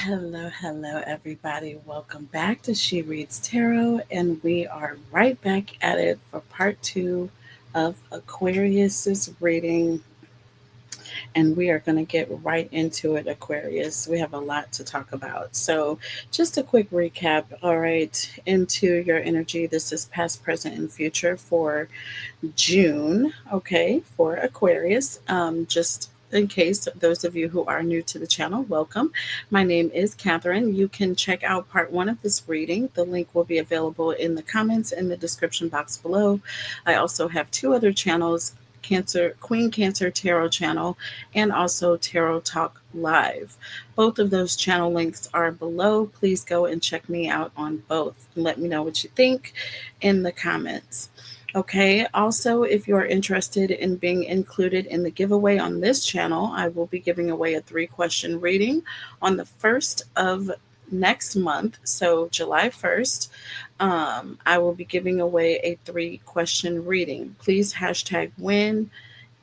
Hello, everybody. Welcome back to She Reads Tarot, and we are right back at it for part two of Aquarius's reading. And we are going to get right into it, Aquarius. We have a lot to talk about. So, just a quick recap. All right, into your energy. This is past, present, and future for June, okay, for Aquarius. Just in case those of you who are new to the channel, welcome. My name is Catherine. You can check out part one of this reading. The link will be available in the comments in the description box below. I also have two other channels. Queen Cancer Tarot channel and also Tarot Talk Live. Both of those channel links are below. Please go and check me out on both and let me know what you think in the comments. Okay, also, if you're interested in being included in the giveaway on this channel, I will be giving away a 3-question reading on the 1st of next month, so July 1st. I will be giving away a 3-question reading. Please hashtag win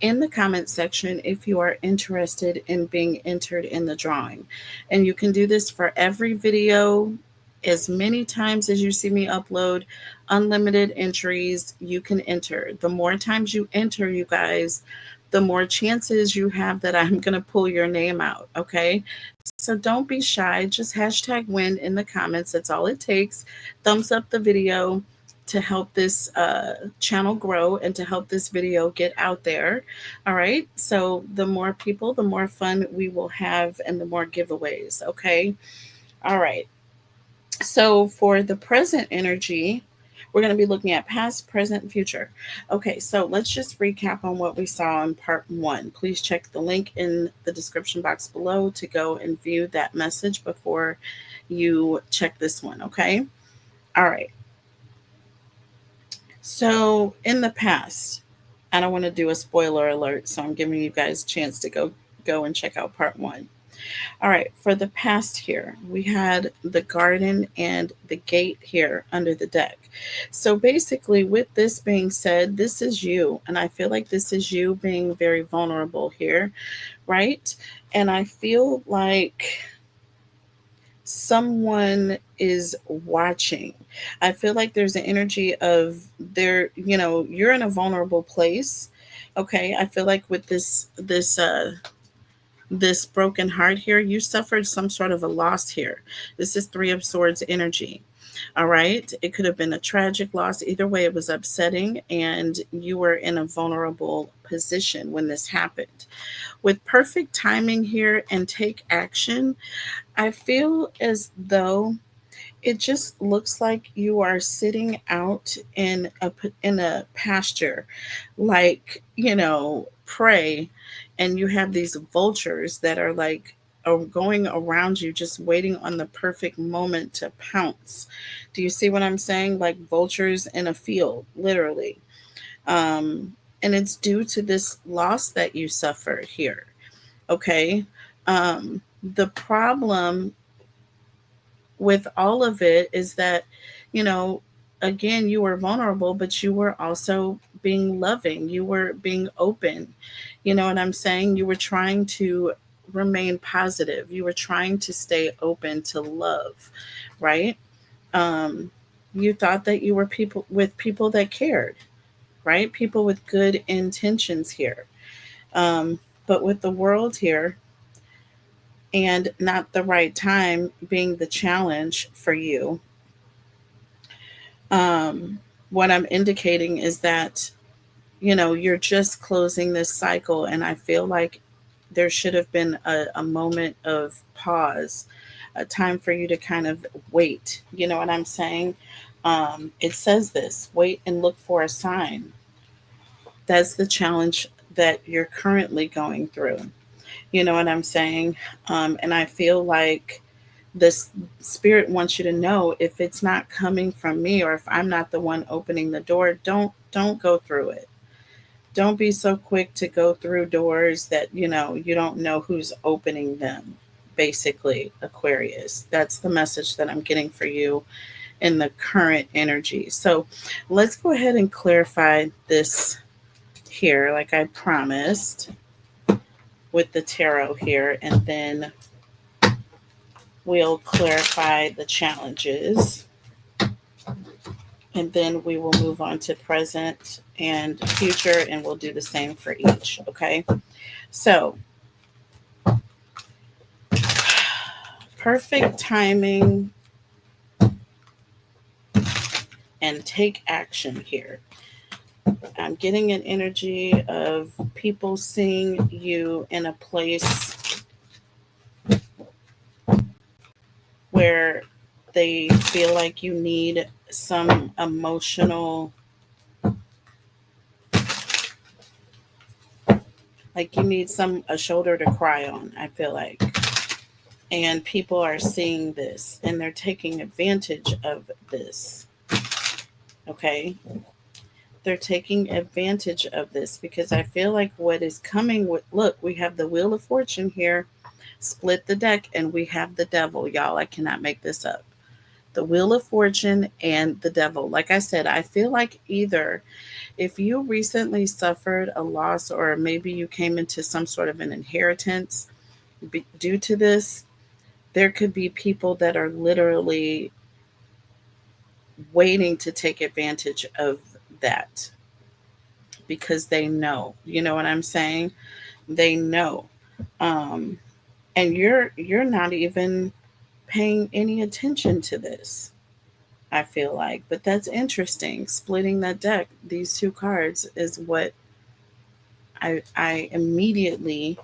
in the comment section if you are interested in being entered in the drawing. And you can do this for every video as many times as you see me upload. Unlimited entries, you can enter. The more times you enter, you guys, the more chances you have that I'm going to pull your name out. Okay. So don't be shy. Just hashtag win in the comments. That's all it takes. Thumbs up the video to help this channel grow and to help this video get out there. All right. So the more people, the more fun we will have and the more giveaways. Okay. All right. So for the present energy, we're going to be looking at past, present, and future. Okay, so let's just recap on what we saw in part one. Please check the link in the description box below to go and view that message before you check this one, okay? All right. So in the past, I don't want to do a spoiler alert, so I'm giving you guys a chance to go and check out part one. All right, for the past here, we had the garden and the gate here under the deck. So basically, with this being said, this is you. And I feel like this is you being very vulnerable here, right? And I feel like someone is watching. I feel like there's an energy of you're in a vulnerable place. Okay, I feel like with this broken heart here, you suffered some sort of a loss here. This is Three of Swords energy. All right. It could have been a tragic loss. Either way, it was upsetting, and you were in a vulnerable position when this happened. With perfect timing here and take action, I feel as though it just looks like you are sitting out in a pasture, like, prey, and you have these vultures that are like are going around you just waiting on the perfect moment to pounce. Do you see what I'm saying? Like vultures in a field, literally. um and it's due to this loss that you suffered here. Okay. The problem with all of it is that, you know, again, you were vulnerable, but you were also being loving. You were being open. You know what I'm saying? You were trying to remain positive. You were trying to stay open to love, right? Um, you thought that you were people that cared, right? People with good intentions here. But with the world here, and not the right time being the challenge for you, um, what I'm indicating is that, you're just closing this cycle. And I feel like there should have been a moment of pause, a time for you to kind of wait. You know what I'm saying? It says this: wait and look for a sign. That's the challenge that you're currently going through. You know what I'm saying? And I feel like this spirit wants you to know, if it's not coming from me, or if I'm not the one opening the door, don't go through it. Don't be so quick to go through doors that you don't know who's opening them. Basically, Aquarius, that's the message that I'm getting for you in the current energy. So let's go ahead and clarify this here, like I promised, with the tarot here, and then we'll clarify the challenges, and then we will move on to present and future, and we'll do the same for each. Okay. So, perfect timing and take action here. I'm getting an energy of people seeing you in a place where they feel like you need some emotional, like you need a shoulder to cry on, I feel like. And people are seeing this and they're taking advantage of this. Okay? They're taking advantage of this because I feel like what is coming with, look, we have the Wheel of Fortune here, split the deck, and we have the Devil. Y'all, I cannot make this up. The Wheel of Fortune and the Devil. Like I said, I feel like either if you recently suffered a loss or maybe you came into some sort of an inheritance due to this, there could be people that are literally waiting to take advantage of that because they know. You know what I'm saying? They know. Um, and you're not even paying any attention to this, I feel like. But that's interesting. Splitting that deck, these two cards is what I immediately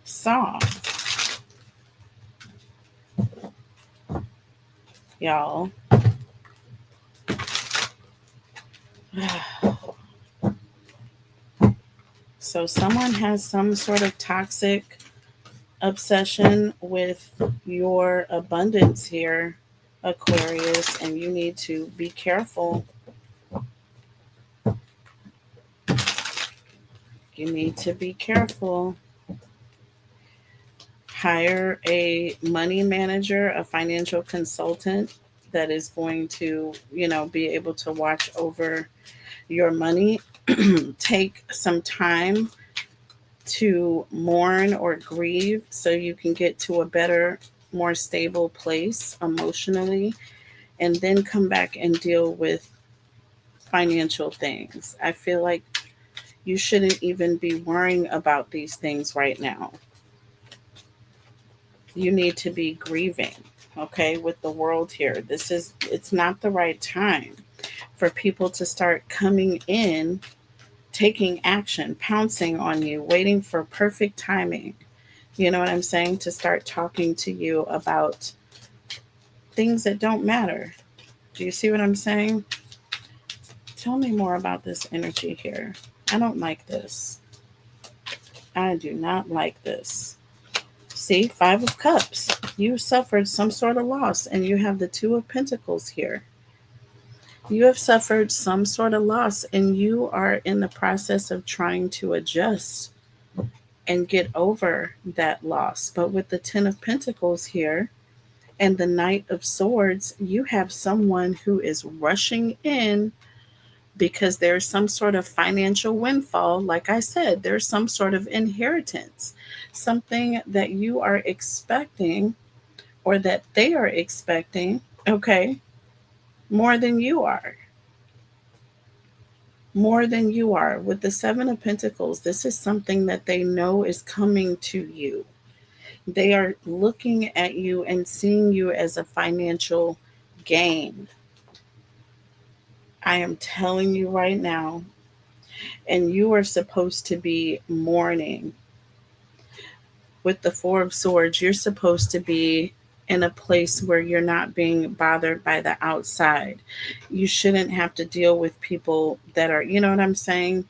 saw, y'all. So someone has some sort of toxic obsession with your abundance here, Aquarius, and you need to be careful. You need to be careful. Hire a money manager, a financial consultant that is going to, be able to watch over your money. Take some time to mourn or grieve so you can get to a better, more stable place emotionally, and then come back and deal with financial things. I feel like you shouldn't even be worrying about these things right now. You need to be grieving, okay, with the world here. It's not the right time for people to start coming in, taking action, pouncing on you, waiting for perfect timing. You know what I'm saying? To start talking to you about things that don't matter. Do you see what I'm saying? Tell me more about this energy here. I don't like this. I do not like this. See, Five of Cups. You suffered some sort of loss, and you have the Two of Pentacles here. You have suffered some sort of loss, and you are in the process of trying to adjust and get over that loss. But with the Ten of Pentacles here and the Knight of Swords, you have someone who is rushing in because there's some sort of financial windfall. Like I said, there's some sort of inheritance, something that you are expecting or that they are expecting, okay, more than you are. More than you are. With the Seven of Pentacles, this is something that they know is coming to you. They are looking at you and seeing you as a financial gain. I am telling you right now, and you are supposed to be mourning. With the Four of Swords, you're supposed to be in a place where you're not being bothered by the outside. You shouldn't have to deal with people that are, you know what I'm saying,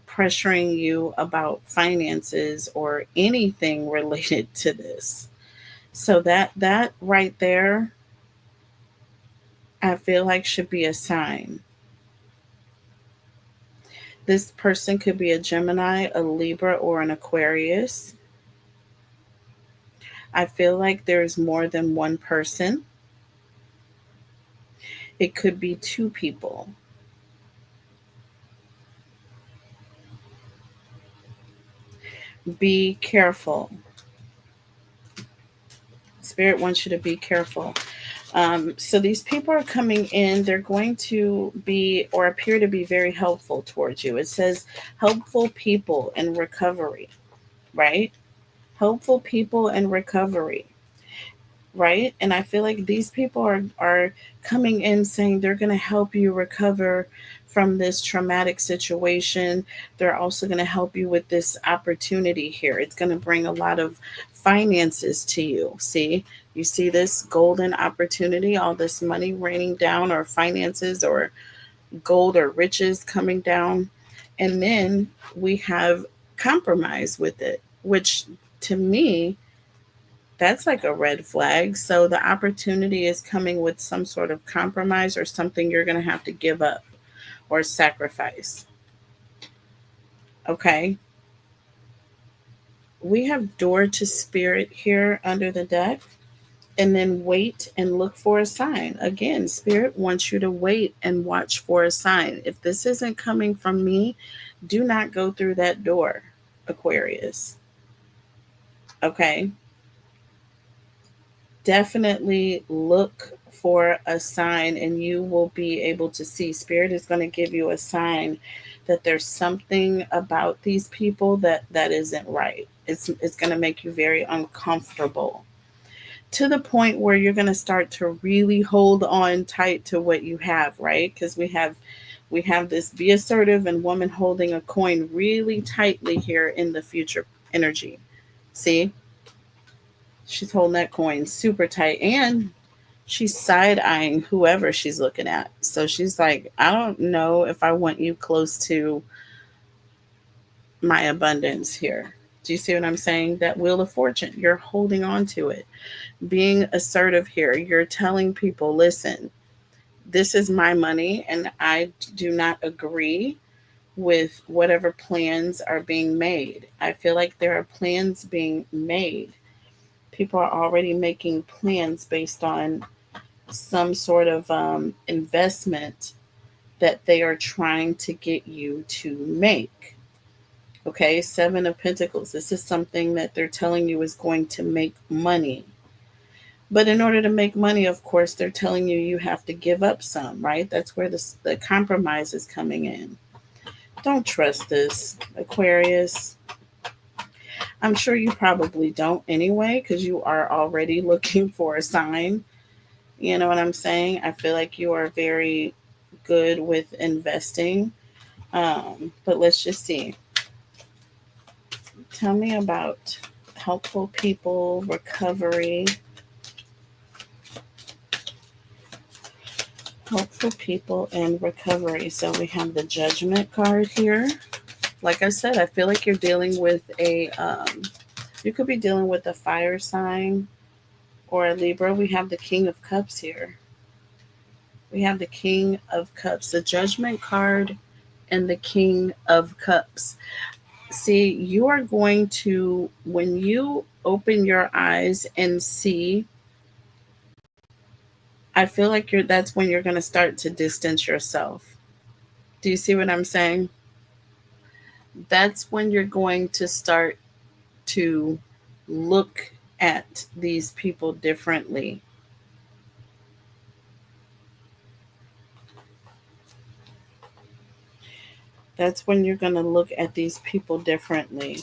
pressuring you about finances or anything related to this. So that right there, I feel like should be a sign. This person could be a Gemini, a Libra, or an Aquarius. I feel like there's more than one person. It could be two people. Be careful. Spirit wants you to be careful. So these people are coming in. They're going to be or appear to be very helpful towards you. It says helpful people in recovery, right? Helpful people in recovery, right? And I feel like these people are coming in saying they're going to help you recover from this traumatic situation. They're also going to help you with this opportunity here. It's going to bring a lot of finances to you. See, you see this golden opportunity, all this money raining down, or finances, or gold or riches coming down. And then we have compromise with it, which to me, that's like a red flag. So the opportunity is coming with some sort of compromise or something you're going to have to give up or sacrifice. Okay. We have door to spirit here under the deck. And then wait and look for a sign. Again, spirit wants you to wait and watch for a sign. If this isn't coming from me, do not go through that door, Aquarius. Okay. Definitely look for a sign, and you will be able to see. Spirit is going to give you a sign that there's something about these people that isn't right. It's going to make you very uncomfortable, to the point where you're going to start to really hold on tight to what you have, right? Because we have this be assertive and woman holding a coin really tightly here in the future energy. See, she's holding that coin super tight, and she's side eyeing whoever she's looking at. So she's like, I don't know if I want you close to my abundance here. Do you see what I'm saying? That wheel of fortune, you're holding on to it. Being assertive here, you're telling people, listen, this is my money, and I do not agree with whatever plans are being made. I feel like there are plans being made. People are already making plans based on some sort of investment that they are trying to get you to make. Okay, Seven of Pentacles. This is something that they're telling you is going to make money. But in order to make money, of course, they're telling you you have to give up some, right? That's where the compromise is coming in. Don't trust this, Aquarius. I'm sure you probably don't anyway, because you are already looking for a sign. You know what I'm saying? I feel like you are very good with investing. But let's just see. Tell me about helpful people, recovery. Helpful people and recovery. So we have the Judgment card here. Like I said, I feel like you're dealing with you could be dealing with a fire sign or a Libra. We have the King of Cups here. We have the King of Cups, the Judgment card, and the King of Cups. See, you are going to, when you open your eyes and see, I feel like that's when you're going to start to distance yourself. Do you see what I'm saying? That's when you're going to start to look at these people differently. That's when you're going to look at these people differently.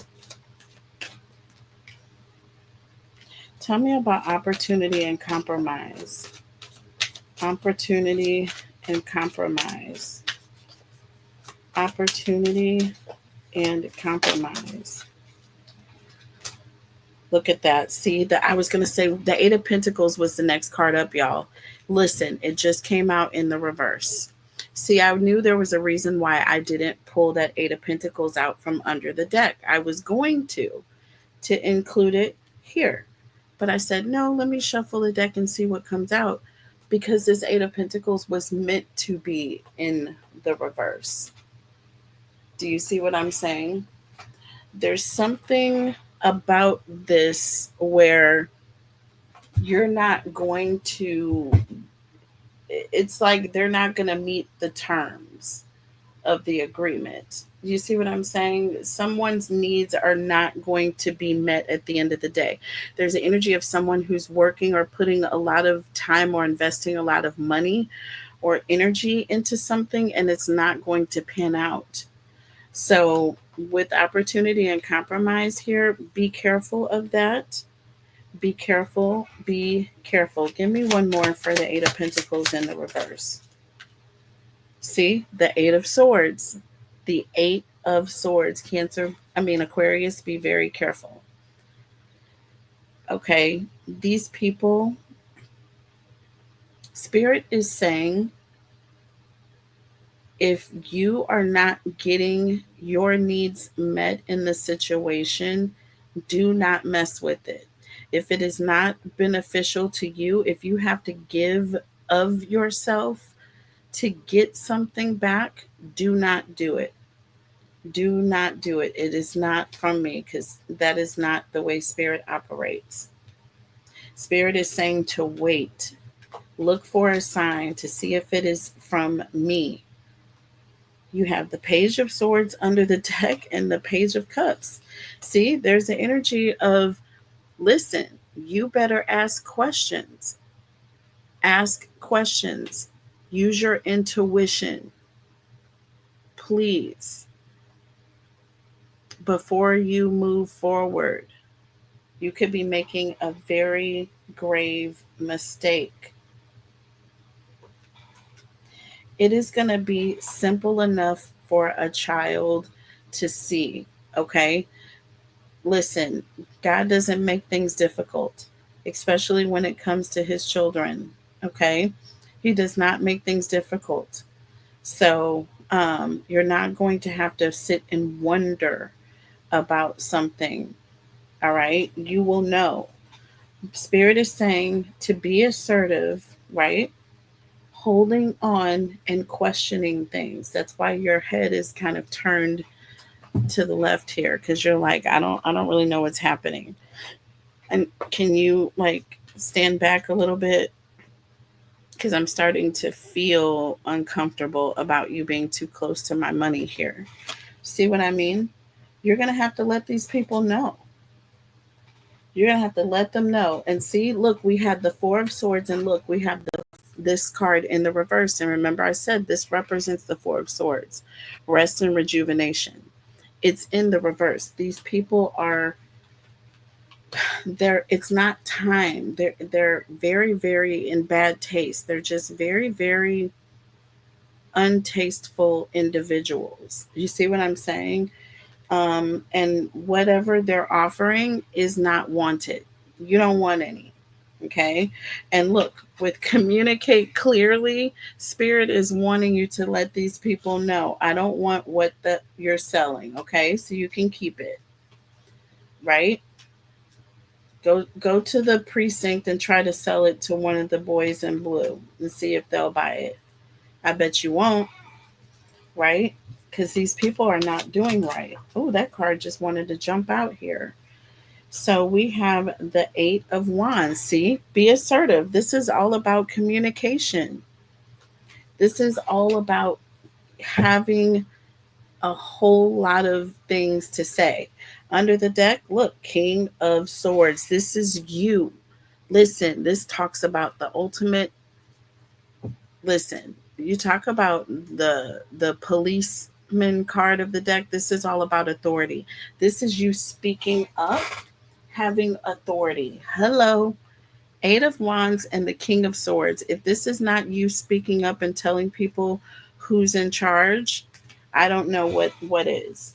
Tell me about opportunity and compromise. Opportunity and compromise. Opportunity and compromise. Look at that. See, that I was going to say the Eight of Pentacles was the next card up, y'all. Listen, it just came out in the reverse. See, I knew there was a reason why I didn't pull that Eight of Pentacles out from under the deck. I was going to include it here. But I said, no, let me shuffle the deck and see what comes out, because this Eight of Pentacles was meant to be in the reverse. Do you see what I'm saying? There's something about this where you're not going to, it's like they're not going to meet the terms. of the agreement. You see what I'm saying? Someone's needs are not going to be met at the end of the day. There's an energy of someone who's working or putting a lot of time or investing a lot of money or energy into something, and it's not going to pan out. So, with opportunity and compromise here, be careful of that. Be careful. Be careful. Give me one more for the Eight of Pentacles in the reverse. See, the Eight of Swords. The Eight of Swords. Aquarius, be very careful. Okay, these people, Spirit is saying, if you are not getting your needs met in the situation, do not mess with it. If it is not beneficial to you, if you have to give of yourself to get something back, do not do it. Do not do it. It is not from me, because that is not the way Spirit operates. Spirit is saying to wait. Look for a sign to see if it is from me. You have the Page of Swords under the deck and the Page of Cups. See, there's the energy of, listen, you better ask questions. Ask questions. Use your intuition, please, before you move forward. You could be making a very grave mistake. It is going to be simple enough for a child to see, okay? Listen, God doesn't make things difficult, especially when it comes to his children, okay? He does not make things difficult. So you're not going to have to sit and wonder about something, all right? You will know. Spirit is saying to be assertive, right? Holding on and questioning things. That's why your head is kind of turned to the left here, because you're like, I don't really know what's happening. And can you like stand back a little bit, because I'm starting to feel uncomfortable about you being too close to my money here. See what I mean? You're going to have to let these people know. You're going to have to let them know. And see, look, we had the Four of Swords, and look, we have this card in the reverse. And remember, I said this represents the Four of Swords, rest and rejuvenation. It's in the reverse. These people are they're it's not time. They're very, very in bad taste. They're just very, very untasteful individuals. You see what I'm saying? And whatever they're offering is not wanted. You don't want any. Okay. And look, with communicate clearly, Spirit is wanting you to let these people know, I don't want what you're selling. Okay. So you can keep it. Right. Go to the precinct and try to sell it to one of the boys in blue and see if they'll buy it. I bet you won't, right? Because these people are not doing right. Oh, that card just wanted to jump out here. So we have the Eight of Wands. See, be assertive. This is all about communication. This is all about having a whole lot of things to say. Under the deck, look, King of Swords. This is you. Listen, this talks about the ultimate. Listen, you talk about the policeman card of the deck. This is all about authority. This is you speaking up, having authority. Hello. Eight of Wands and the King of Swords. If this is not you speaking up and telling people who's in charge, I don't know what is.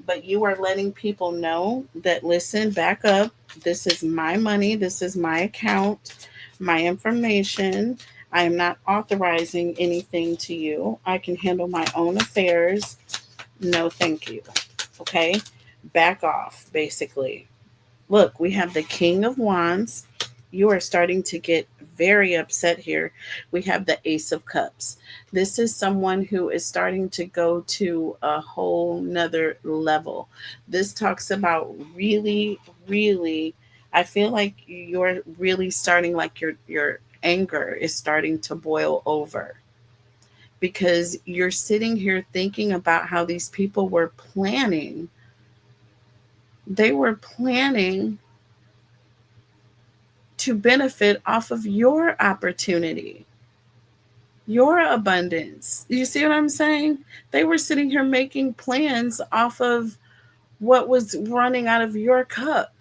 But you are letting people know that, listen, back up. This is my money. This is my account, my information. I am not authorizing anything to you. I can handle my own affairs. No, thank you. Okay? Back off, basically. Look, we have the King of Wands. You are starting to get very upset here. We have the Ace of Cups. This is someone who is starting to go to a whole nother level. This talks about really, really, I feel like you're really starting, like your anger is starting to boil over. because you're sitting here thinking about how these people were planning. They were planning to benefit off of your opportunity, your abundance. You see what I'm saying? They were sitting here making plans off of what was running out of your cup.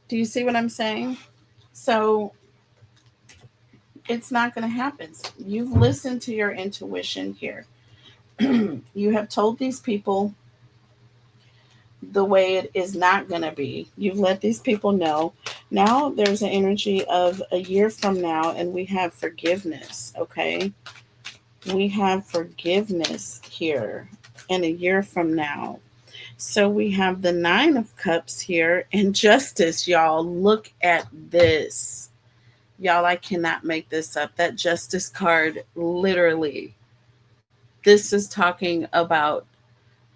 Do you see what I'm saying? So it's not going to happen. You've listened to your intuition here. You have told these people the way it is not going to be. You've let these people know. Now there's an energy of a year from now, and we have forgiveness, okay? We have forgiveness here in a year from now. So we have the Nine of Cups here and Justice, y'all. Look at this. Y'all, I cannot make this up. That Justice card, literally, this is talking about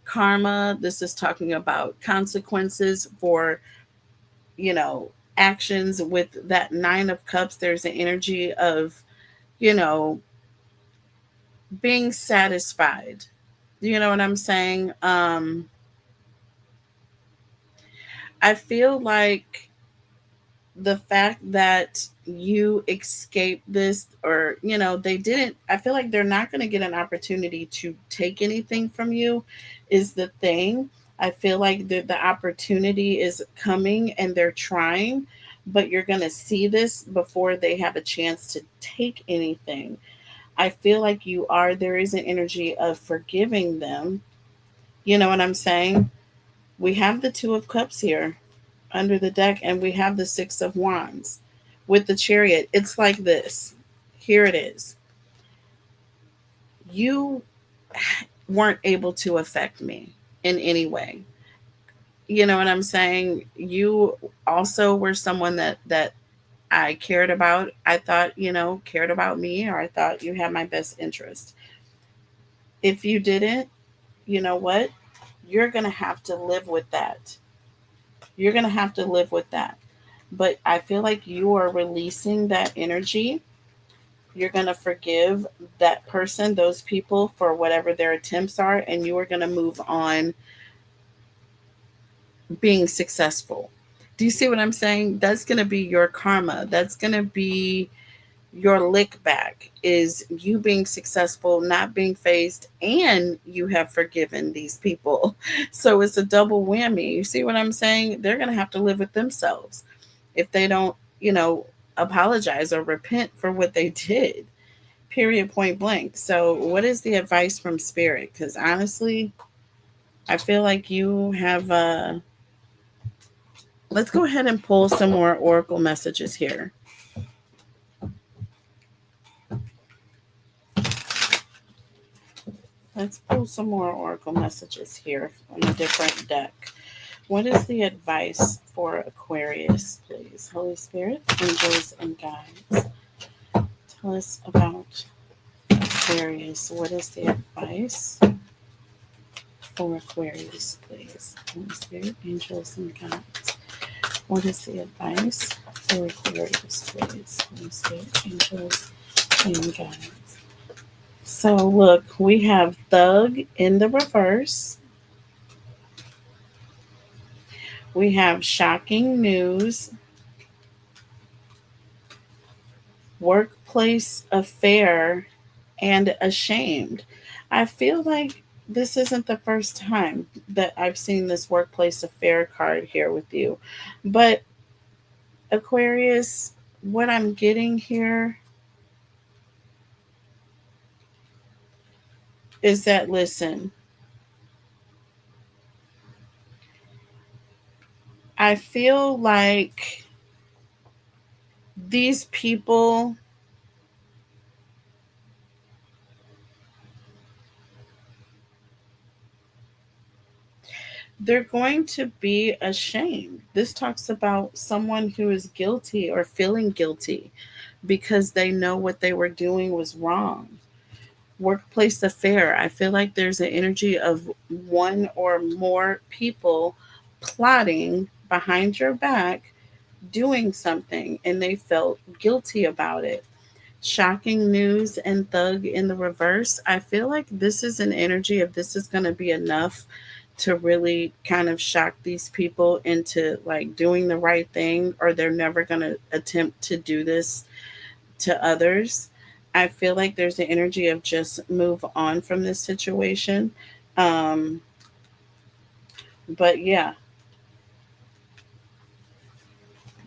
karma. This is talking about consequences for, you know, actions. With that Nine of Cups, there's an energy of, you know, being satisfied. You know what I'm saying? I feel like the fact that you escaped this, or they didn't, I feel like they're not going to get an opportunity to take anything from you, is the thing. I feel like the opportunity is coming and they're trying, but you're going to see this before they have a chance to take anything. I feel like there is an energy of forgiving them. You know what I'm saying? We have the Two of Cups here under the deck, and we have the Six of Wands with the Chariot. It's like this. Here it is. You weren't able to affect me in any way. You know what I'm saying? You also were someone that I cared about. I thought, cared about me, or I thought you had my best interest. If you didn't, you know what? You're going to have to live with that. You're going to have to live with that. But I feel like you are releasing that energy. You're going to forgive that person, those people, for whatever their attempts are, and you are going to move on being successful. Do you see what I'm saying? That's going to be your karma. That's going to be your lick back, is you being successful, not being faced, and you have forgiven these people. So it's a double whammy. You see what I'm saying? They're going to have to live with themselves if they don't, apologize or repent for what they did. Period, point blank. So, what is the advice from Spirit? Because honestly, I feel like you have. Let's go ahead and pull some more oracle messages here. Let's pull some more oracle messages here on a different deck. What is the advice for Aquarius, please? Holy Spirit, angels, and guides. Tell us about Aquarius. What is the advice for Aquarius, please? Holy Spirit, angels, and guides. What is the advice for Aquarius, please? Holy Spirit, angels, and guides. So, look, we have Thug in the reverse. We have shocking news, workplace affair, and ashamed. I feel like this isn't the first time that I've seen this workplace affair card here with you. But Aquarius, what I'm getting here is that, listen, I feel like these people, they're going to be ashamed. This talks about someone who is guilty or feeling guilty because they know what they were doing was wrong. Workplace affair. I feel like there's an energy of one or more people plotting behind your back, doing something, and they felt guilty about it. Shocking news and thug in the reverse. I feel like this is an energy of this is going to be enough to really kind of shock these people into like doing the right thing, or they're never going to attempt to do this to others. I feel like there's an energy of just move on from this situation. Um, but yeah,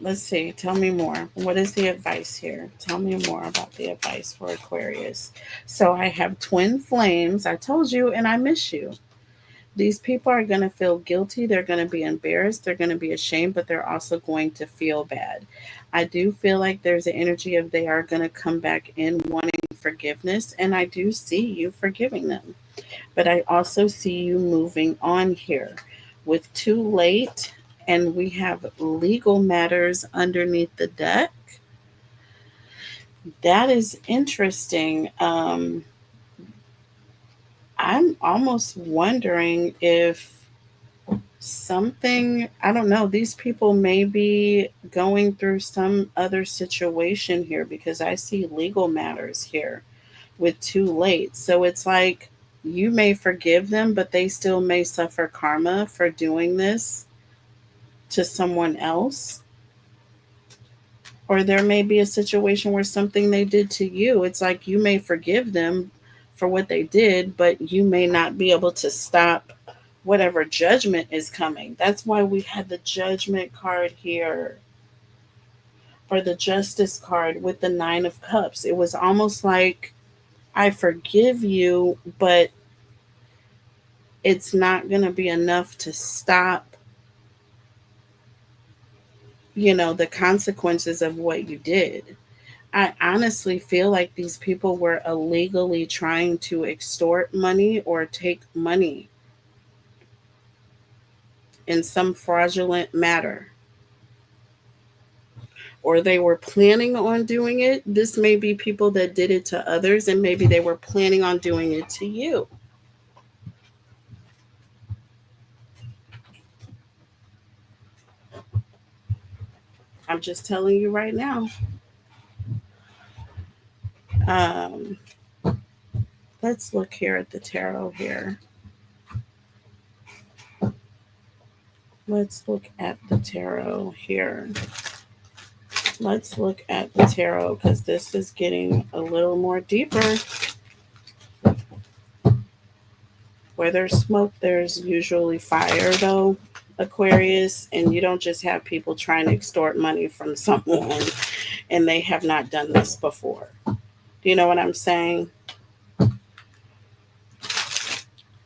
let's see. Tell me more. What is the advice here? Tell me more about the advice for Aquarius. So I have twin flames. I told you, and I miss you. These people are going to feel guilty. They're going to be embarrassed. They're going to be ashamed, but they're also going to feel bad. I do feel like there's an energy of they are going to come back in wanting forgiveness, and I do see you forgiving them. But I also see you moving on here with too late, and we have legal matters underneath the deck. That is interesting. I'm almost wondering if something, I don't know, these people may be going through some other situation here because I see legal matters here with too late. So it's like you may forgive them, but they still may suffer karma for doing this to someone else. Or there may be a situation where something they did to you, it's like you may forgive them for what they did, but you may not be able to stop whatever judgment is coming. That's why we had the judgment card here, or the justice card with the 9 of cups. It was almost like I forgive you, but it's not going to be enough to stop, the consequences of what you did. I honestly feel like these people were illegally trying to extort money or take money in some fraudulent matter, or they were planning on doing it. This may be people that did it to others, and maybe they were planning on doing it to you. I'm just telling you right now. Um, let's look here at the tarot here. Let's look at the tarot here. Let's look at the tarot because this is getting a little more deeper. Where there's smoke, there's usually fire, though, Aquarius. And you don't just have people trying to extort money from someone and they have not done this before. Do you know what I'm saying?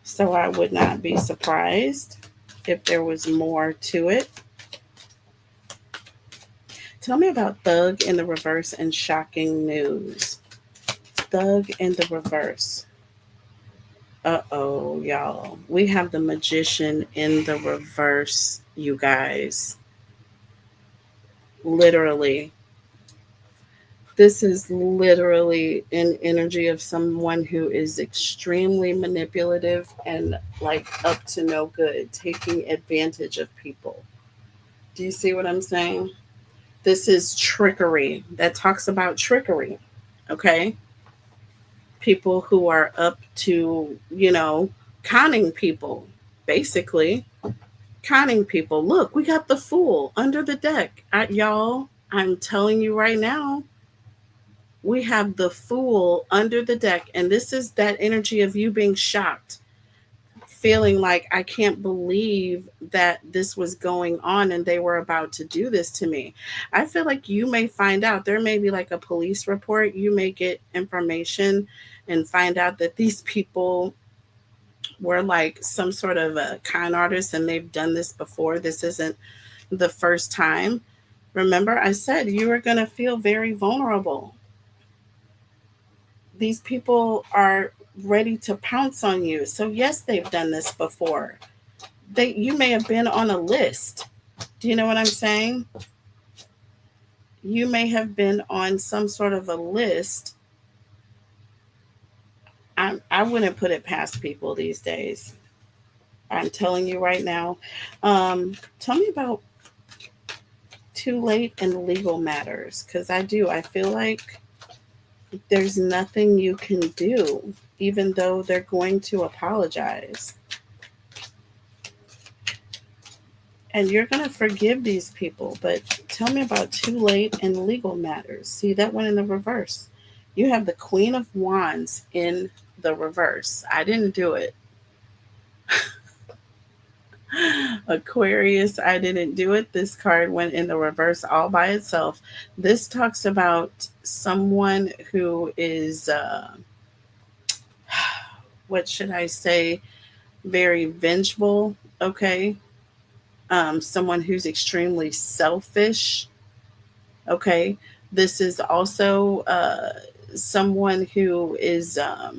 So I would not be surprised if there was more to it. Tell me about thug in the reverse and shocking news. Thug in the reverse. Uh-oh, y'all. We have the magician in the reverse, you guys. Literally. This is literally an energy of someone who is extremely manipulative and like up to no good, taking advantage of people. Do you see what I'm saying? This is trickery. That talks about trickery. Okay? People who are up to, conning people, basically. Conning people. Look, we got the fool under the deck. Y'all, I'm telling you right now, we have the fool under the deck. And this is that energy of you being shocked, feeling like, I can't believe that this was going on and they were about to do this to me. I feel like you may find out, there may be like a police report. You may get information and find out that these people were like some sort of a con artist and they've done this before. This isn't the first time. Remember, I said you are going to feel very vulnerable. These people are ready to pounce on you. So yes, they've done this before. You may have been on a list. Do you know what I'm saying? You may have been on some sort of a list. I wouldn't put it past people these days. I'm telling you right now. Tell me about too late and legal matters, because I feel like There's nothing you can do, even though they're going to apologize. And you're going to forgive these people. But tell me about too late and legal matters. See that one in the reverse. You have the Queen of Wands in the reverse. I didn't do it. Aquarius, I didn't do it. This card went in the reverse all by itself. This talks about someone who is, what should I say, very vengeful, okay? Someone who's extremely selfish, okay? This is also someone who is a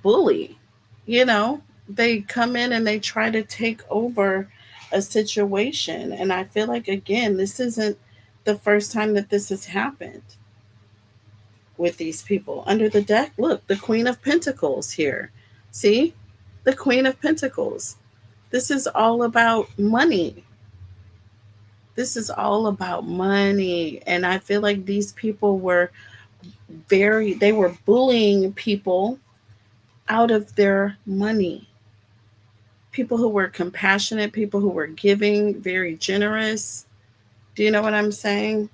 bully, you know? They come in and they try to take over a situation. And I feel like, again, this isn't the first time that this has happened with these people. Under the deck, look, the Queen of Pentacles here. See? The Queen of Pentacles. This is all about money. This is all about money. And I feel like these people were they were bullying people out of their money. People who were compassionate, people who were giving, very generous. Do you know what I'm saying?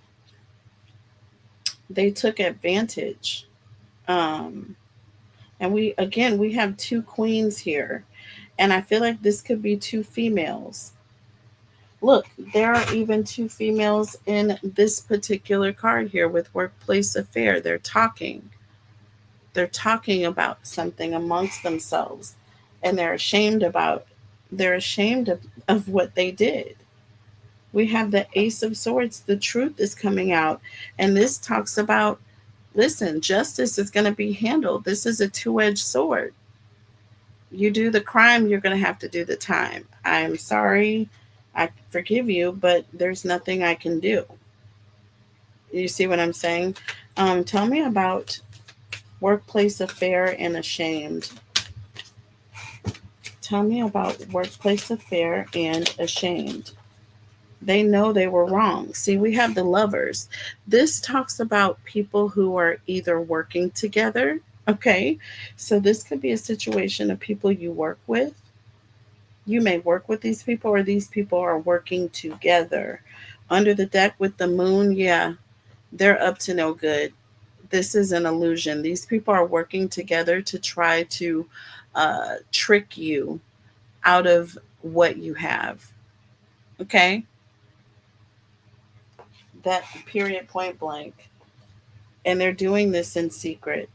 They took advantage. Um, and we have two queens here. And I feel like this could be two females. Look, there are even two females in this particular card here with workplace affair. They're talking. They're talking about something amongst themselves and they're ashamed of what they did. We have the Ace of Swords. The truth is coming out. And this talks about, listen, justice is going to be handled. This is a two-edged sword. You do the crime, you're going to have to do the time. I'm sorry. I forgive you, but there's nothing I can do. You see what I'm saying? Tell me about workplace affair and ashamed. Tell me about workplace affair and ashamed. They know they were wrong. See, we have the Lovers. This talks about people who are either working together. Okay. So this could be a situation of people you work with. You may work with these people, or these people are working together. Under the deck with the Moon, yeah, they're up to no good. This is an illusion. These people are working together to try to trick you out of what you have. Okay? That period, point blank. And they're doing this in secret.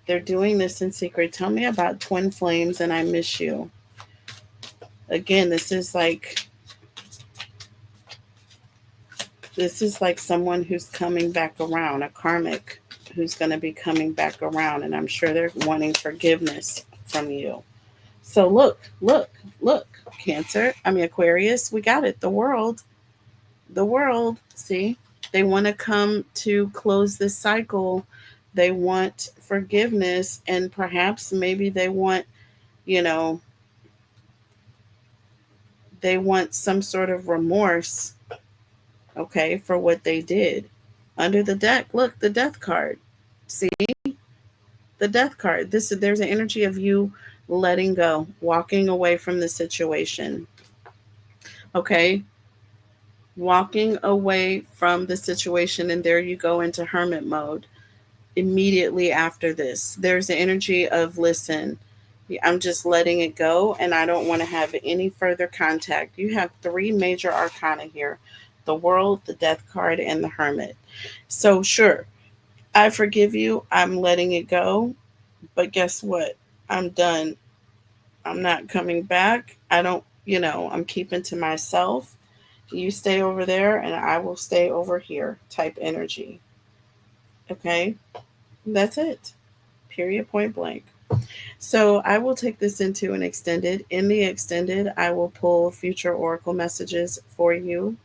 They're doing this in secret. Tell me about twin flames and I miss you. Again, this is like someone who's coming back around, a karmic who's going to be coming back around, and I'm sure they're wanting forgiveness from you. So look, Cancer, I mean Aquarius, we got it. The world, see? They want to come to close this cycle. They want forgiveness, and perhaps maybe you know, they want some sort of remorse, okay, for what they did. Under the deck, look, the Death card. See? The Death card. There's an energy of you letting go, walking away from the situation. Okay? Walking away from the situation, and there you go into hermit mode immediately after this. There's the energy of, listen, I'm just letting it go and I don't want to have any further contact. You have three major arcana here: the World, the Death card, and the Hermit. So, sure, I forgive you. I'm letting it go. But guess what? I'm done. I'm not coming back. I don't, I'm keeping to myself. You stay over there and I will stay over here type energy. Okay? That's it. Period, point blank. So I will take this into an extended. In the extended, I will pull future oracle messages for you,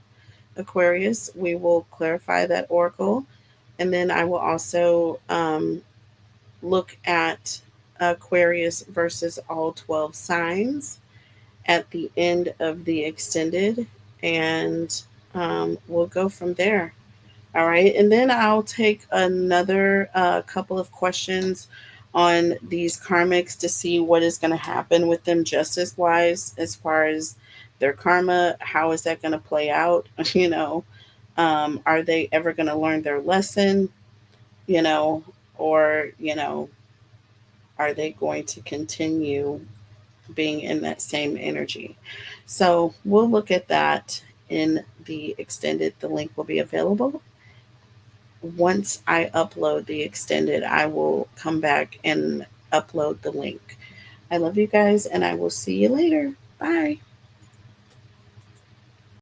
Aquarius. We will clarify that oracle. And then I will also look at Aquarius versus all 12 signs at the end of the extended. And we'll go from there. All right. And then I'll take another couple of questions on these karmics to see what is going to happen with them justice wise as far as their karma. How is that going to play out? You know, are they ever going to learn their lesson? You know, or, you know, are they going to continue being in that same energy? So we'll look at that in the extended. The link will be available. Once I upload the extended, I will come back and upload the link. I love you guys, and I will see you later. Bye.